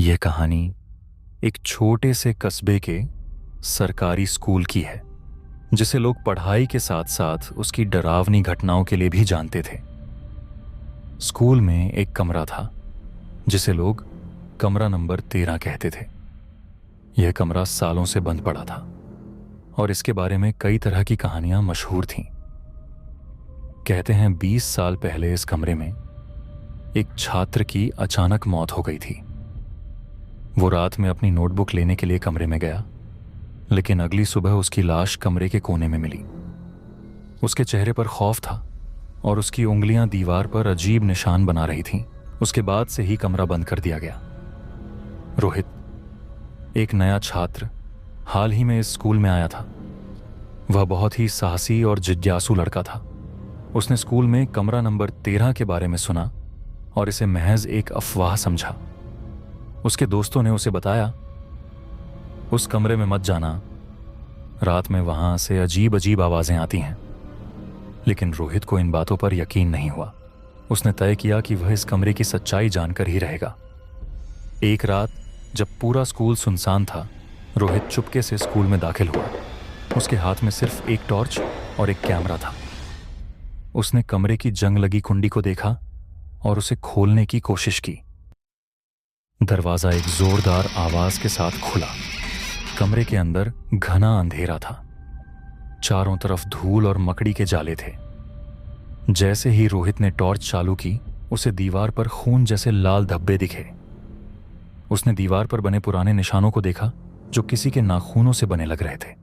यह कहानी एक छोटे से कस्बे के सरकारी स्कूल की है, जिसे लोग पढ़ाई के साथ साथ उसकी डरावनी घटनाओं के लिए भी जानते थे। स्कूल में एक कमरा था जिसे लोग कमरा नंबर 13 कहते थे। यह कमरा सालों से बंद पड़ा था और इसके बारे में कई तरह की कहानियां मशहूर थीं। कहते हैं 20 साल पहले इस कमरे में एक छात्र की अचानक मौत हो गई थी। वो रात में अपनी नोटबुक लेने के लिए कमरे में गया, लेकिन अगली सुबह उसकी लाश कमरे के कोने में मिली। उसके चेहरे पर खौफ था और उसकी उंगलियां दीवार पर अजीब निशान बना रही थीं। उसके बाद से ही कमरा बंद कर दिया गया। रोहित, एक नया छात्र, हाल ही में इस स्कूल में आया था। वह बहुत ही साहसी और जिज्ञासु लड़का था। उसने स्कूल में कमरा नंबर 13 के बारे में सुना और इसे महज एक अफवाह समझा। उसके दोस्तों ने उसे बताया, उस कमरे में मत जाना, रात में वहां से अजीब अजीब आवाजें आती हैं। लेकिन रोहित को इन बातों पर यकीन नहीं हुआ। उसने तय किया कि वह इस कमरे की सच्चाई जानकर ही रहेगा। एक रात जब पूरा स्कूल सुनसान था, रोहित चुपके से स्कूल में दाखिल हुआ। उसके हाथ में सिर्फ एक टॉर्च और एक कैमरा था। उसने कमरे की जंग लगी कुंडी को देखा और उसे खोलने की कोशिश की। दरवाजा एक जोरदार आवाज के साथ खुला। कमरे के अंदर घना अंधेरा था। चारों तरफ धूल और मकड़ी के जाले थे। जैसे ही रोहित ने टॉर्च चालू की, उसे दीवार पर खून जैसे लाल धब्बे दिखे। उसने दीवार पर बने पुराने निशानों को देखा जो किसी के नाखूनों से बने लग रहे थे।